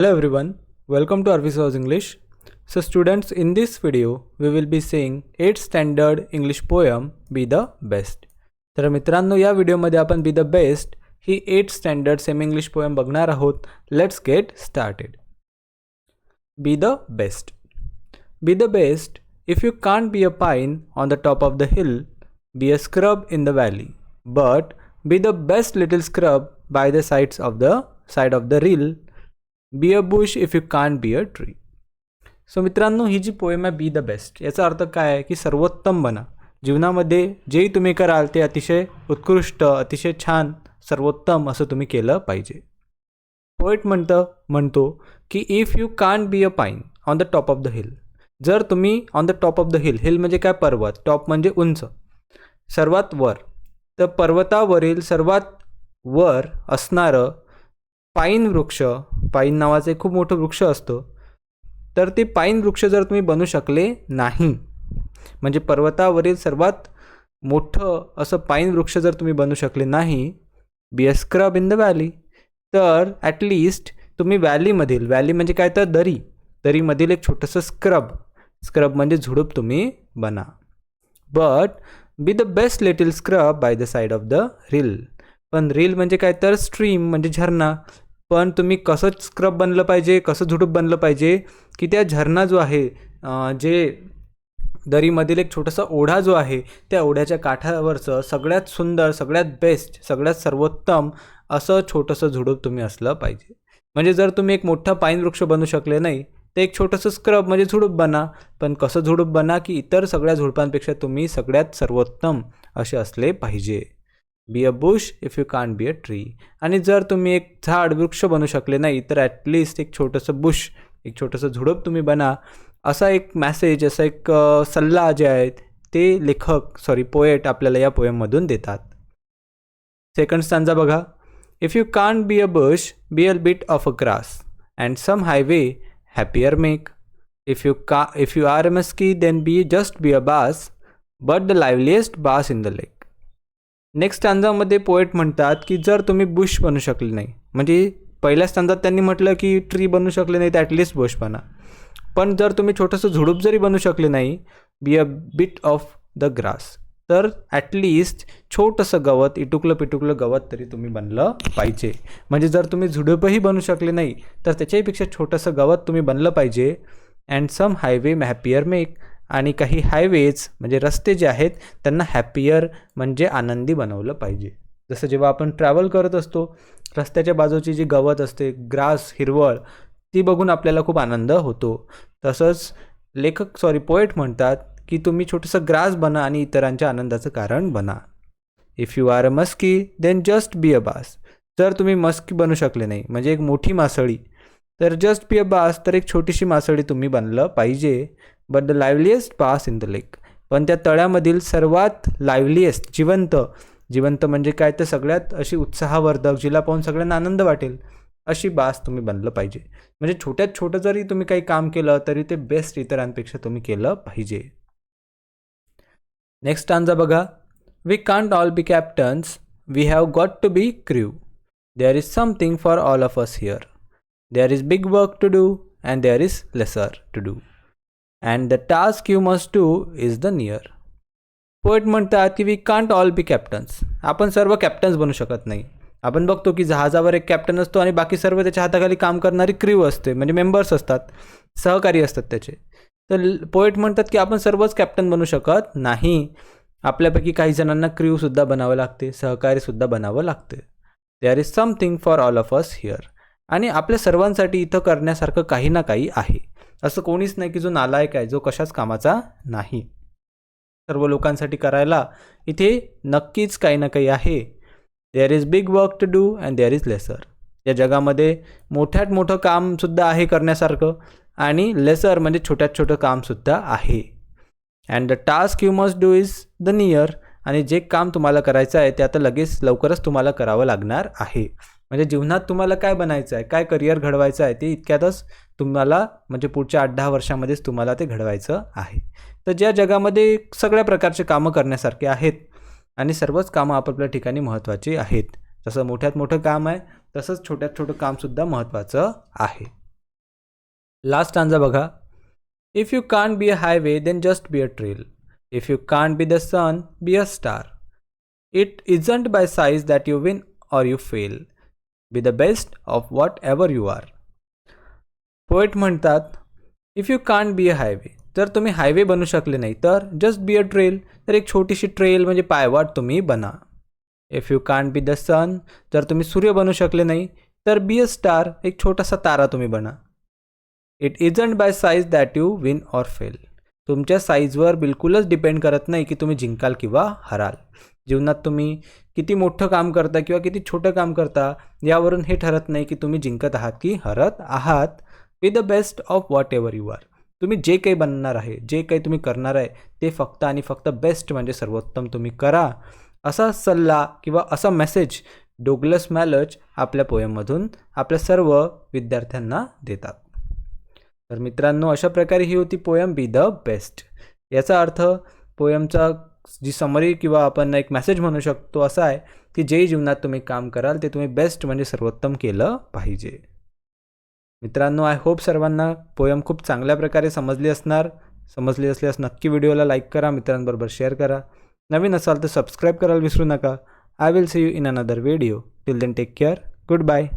Hello everyone, welcome to Arvi's House English. So students, in this video we will be seeing 8th standard English poem Be the Best. तर मित्रांनो, या व्हिडिओमध्ये आपण Be the Best he 8th standard semi English poem बघणार आहोत. Let's get started. Be the best. Be the best. If you can't be a pine on the top of the hill, be a scrub in the valley. But be the best little scrub by the side of the rill. B a Bush if you can't be a tree. So मित्रांनो, ही जी poem आहे बी the best, याचा अर्थ काय आहे की सर्वोत्तम बना. जीवनामध्ये जेही तुम्ही कराल ते अतिशय उत्कृष्ट, अतिशय छान, सर्वोत्तम असं तुम्ही केलं पाहिजे. पोएट म्हणतो की if you can't be a pine on the top of the hill. जर तुम्ही on the top of the hill, hill म्हणजे काय, पर्वत, टॉप म्हणजे उंच, सर्वात वर, तर पर्वतावरील सर्वात वर असणारं पाईन वृक्ष, पाईन नावाचं एक खूप मोठं वृक्ष असतं, तर ते पाईन वृक्ष जर तुम्ही बनू शकले नाही, म्हणजे पर्वतावरील सर्वात मोठं असं पाईन वृक्ष जर तुम्ही बनू शकले नाही, be a scrub in the valley, तर ॲटलिस्ट तुम्ही व्हॅली म्हणजे काय, तर दरीमधील एक छोटंसं स्क्रब म्हणजे झुडूप तुम्ही बना. But be the best little scrub by the side of the rill. पण रील म्हणजे काय, तर स्ट्रीम म्हणजे झरणा. पण तुम्ही कसं स्क्रब बनलं पाहिजे, कसं झुडूप बनलं पाहिजे की त्या झरणा जो आहे, जे दरीमधील एक छोटासा ओढा जो आहे, त्या ओढ्याच्या काठावरचं सगळ्यात सुंदर, सगळ्यात बेस्ट, सगळ्यात सर्वोत्तम असं छोटंसं झुडूप तुम्ही असलं पाहिजे. म्हणजे जर तुम्ही एक मोठा पाईन वृक्ष बनू शकले नाही, तर एक छोटंसं स्क्रब म्हणजे झुडूप बना. पण कसं झुडूप बना की इतर सगळ्या झुडपांपेक्षा तुम्ही सगळ्यात सर्वोत्तम असे असले पाहिजे. बी a Bush if you can't be a tree. आणि जर तुम्ही एक झाड, वृक्ष बनू शकले नाही, तर ॲटलिस्ट एक छोटंसं बुश, एक छोटंसं झुडूप तुम्ही बना. असा एक मॅसेज, असा एक सल्ला जे आहेत ते पोएट आपल्याला या पोएममधून देतात. सेकंड स्टांजा बघा. If you can't be a bush, be a bit of a grass and some highway happier make. If you are a muskie then just be a bass, but the liveliest bass in the lake. Next स्टांजामध्ये poet म्हणतात की जर तुम्ही Bush बनू शकले नाही, म्हणजे पहिल्या स्टांजात त्यांनी म्हटलं की ट्री बनू शकले नाही तर ॲटलिस्ट बुश बना. पण जर तुम्ही छोटंसं झुडूप जरी बनू शकले नाही, बी a bit of the grass, तर ॲटलिस्ट छोटंसं गवत, इटुकलं पिटुकलं गवत तरी तुम्ही बनलं पाहिजे. म्हणजे जर तुम्ही झुडूपही बनू शकले नाही, तर त्याच्याहीपेक्षा छोटंसं गवत तुम्ही बनलं पाहिजे. And some highway happier make. आणि काही हायवेज म्हणजे रस्ते जे आहेत त्यांना हॅपियर म्हणजे आनंदी बनवलं पाहिजे. जसं जेव्हा आपण ट्रॅव्हल करत असतो, रस्त्याच्या बाजूची जी गवत असते, ग्रास, हिरवळ, ती बघून आपल्याला खूप आनंद होतो. तसंच पोएट म्हणतात की तुम्ही छोटंसं ग्रास बना आणि इतरांच्या आनंदाचं कारण बना. If you are a muskie then just be a bass. जर तुम्ही मस्की बनू शकले नाही, म्हणजे एक मोठी मासळी, तर जस्ट बी अ बास, तर एक छोटीशी मासळी तुम्ही बनलं पाहिजे. But the liveliest bass in the lake. पण त्या तळ्यामधील सर्वात लाईव्हलिएस्ट, जिवंत म्हणजे काय, तर सगळ्यात अशी उत्साहवर्धक, जिला पाहून सगळ्यांना आनंद वाटेल अशी बास तुम्ही बनलं पाहिजे. म्हणजे छोट्यात छोटं जरी तुम्ही काही काम केलं तरी ते बेस्ट इतरांपेक्षा तुम्ही केलं पाहिजे. नेक्स्ट स्टांजा बघा. We can't all be captains, we have got to be crew. There is something for all of us here. There is big work to do and there is lesser to do. And the task you must do is the near. Poet म्हणतात की we can't all be captains. आपण सर्व captains बनू शकत नाही. आपण बघतो की जहाजावर एक कॅप्टन असतो आणि बाकी सर्व त्याच्या हाताखाली काम करणारी क्रू असते, म्हणजे मेंबर्स असतात, सहकारी असतात त्याचे. तर पोएट म्हणतात की आपण सर्वच कॅप्टन बनू शकत नाही. आपल्यापैकी काही जणांना क्रूसुद्धा बनावं लागते, सहकारीसुद्धा बनावं लागते. There is something for all of us here. आणि आपल्या सर्वांसाठी इथं करण्यासारखं काही ना काही आहे. असं कोणीच नाही की जो नालायक आहे, जो कशाच कामाचा नाही. सर्व लोकांसाठी करायला इथे नक्कीच काही ना काही आहे. There is big work to do and there is lesser. या जगामध्ये मोठ्यात मोठं कामसुद्धा आहे करण्यासारखं, आणि लेसर म्हणजे छोट्यात छोटं कामसुद्धा आहे. And the task you must do is the near. आणि जे काम तुम्हाला करायचं आहे ते आता लवकरच तुम्हाला करावं लागणार आहे. म्हणजे जीवनात तुम्हाला काय बनायचं आहे, काय करिअर घडवायचं आहे, ते इतक्यातच तुम्हाला, म्हणजे पुढच्या 8-10 वर्षामध्येच तुम्हाला ते घडवायचं आहे. तर ज्या जगामध्ये सगळ्या प्रकारचे कामं करण्यासारखे आहेत आणि सर्वच कामं आपापल्या ठिकाणी महत्त्वाची आहेत. जसं मोठ्यात मोठं काम आहे, तसंच छोट्यात छोटं कामसुद्धा महत्त्वाचं आहे. लास्ट स्टांजा बघा. If you can't be a highway then just be a trail. If you can't be the sun be a star. It isn't by size that you win or you fail. Be the best of whatever you are. Poet म्हणतात, if you can't be a highway, जर तुम्ही highway बनू शकले नाही तर just be a trail, तर एक छोटीशी ट्रेल म्हणजे पायवाट तुम्ही बना. If you can't be the sun, जर तुम्ही सूर्य बनू शकले नाही तर बी अ स्टार, एक छोटासा तारा तुम्ही बना. It isn't by size that you win or fail. तुमच्या साईजवर बिलकुलच डिपेंड करत नाही की तुम्ही जिंकाल किंवा हराल. जीवनात तुम्ही किती मोठं काम करता किंवा किती छोटं काम करता यावरून हे ठरत नाही की तुम्ही जिंकत आहात की हरत आहात. Be the best of whatever you are. तुम्ही जे काही बनणार आहे, जे काही तुम्ही करणार आहे ते फक्त आणि फक्त बेस्ट म्हणजे सर्वोत्तम तुम्ही करा. असा सल्ला किंवा असा मेसेज डोग्लस मॅलच आपल्या पोयममधून आपल्या सर्व विद्यार्थ्यांना देतात. तर मित्रांनो, अशा प्रकारे ही होती पोयम बी द बेस्ट. याचा अर्थ पोयमचा जी समरी किंवा आपण एक मेसेज म्हणू शकतो असा आहे की जे जीवनात तुम्ही काम कराल ते तुम्ही बेस्ट म्हणजे सर्वोत्तम केलं पाहिजे. मित्रांनो, आय होप सर्वांना पोयम खूप चांगल्या प्रकारे समजली असल्यास नक्की व्हिडिओला लाईक करा, मित्रांबरोबर शेअर करा. नवीन असाल तर सबस्क्राईब करायला विसरू नका. I will see you in another video. Till then take care. Good bye.